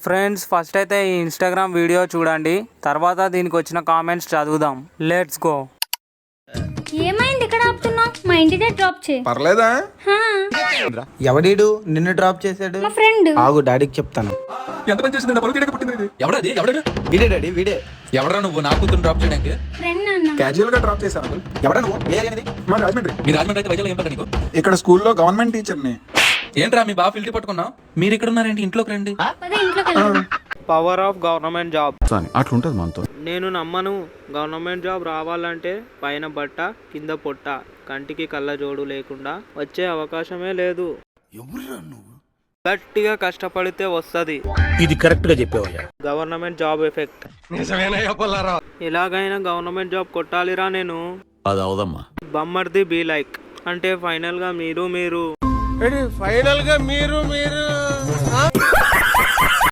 Friends first అయితే ఈ Instagram video చూడండి, తర్వాత దీనికి వచ్చిన కామెంట్స్ చదువుదాం. Let's go. ఏమైంది ఇక్కడ ఆపుతున్నావు? మా ఇంటిదే డ్రాప్ చేయి. పర్లేదా? హా, ఎవడీడు నిన్ను డ్రాప్ చేశాడు? మా ఫ్రెండ్. ఆగు డాడీకి చెప్తాను. ఎంత పని చేసింది? పొలం తీయడానికి పుట్టింది ఇది. ఎవడది ఎవడు వీడే డాడీ వీడే. ఎవడరా నువ్వు నా కూతురు డ్రాప్ చేయడానికి? ఫ్రెండ్ అన్న. క్యాజువల్ గా డ్రాప్ చేశాను. ఎవడా నువ్వు? ఏ ఏరియా నీది? మా రాజమండ్రి. మీ రాజమండ్రి అయితే వైజాగ్ ఏం పని నీకు? ఇక్కడ స్కూల్లో గవర్నమెంట్ టీచర్ని. ఏంట్రా మీ బాబు ఫిల్టీ పట్టుకున్నావు? మీరు ఇక్కడ ఉన్నారేంటి? ఇంట్లోకి రండి. పదే ఇంట్లోకి వెళ్దాం. Power of government job. అట్లుంటది మనతో. నేను నమ్మను. గవర్నమెంట్ జాబ్ రావాలంటే పైన బట్ట కింద పొట్ట, కంటికి కళ్ళ జోడు లేకుండా వచ్చే అవకాశమే లేదు. గట్టిగా కష్టపడితే వస్తుంది. ఇది కరెక్ట్ గా చెప్పావయ్యా. Government job effect. ఎలాగైనా గవర్నమెంట్ జాబ్ కొట్టాలిరా నేను. అది అవదమ్మా. బమ్మర్ది బీ లైక్ అంటే ఫైనల్ గా మీరు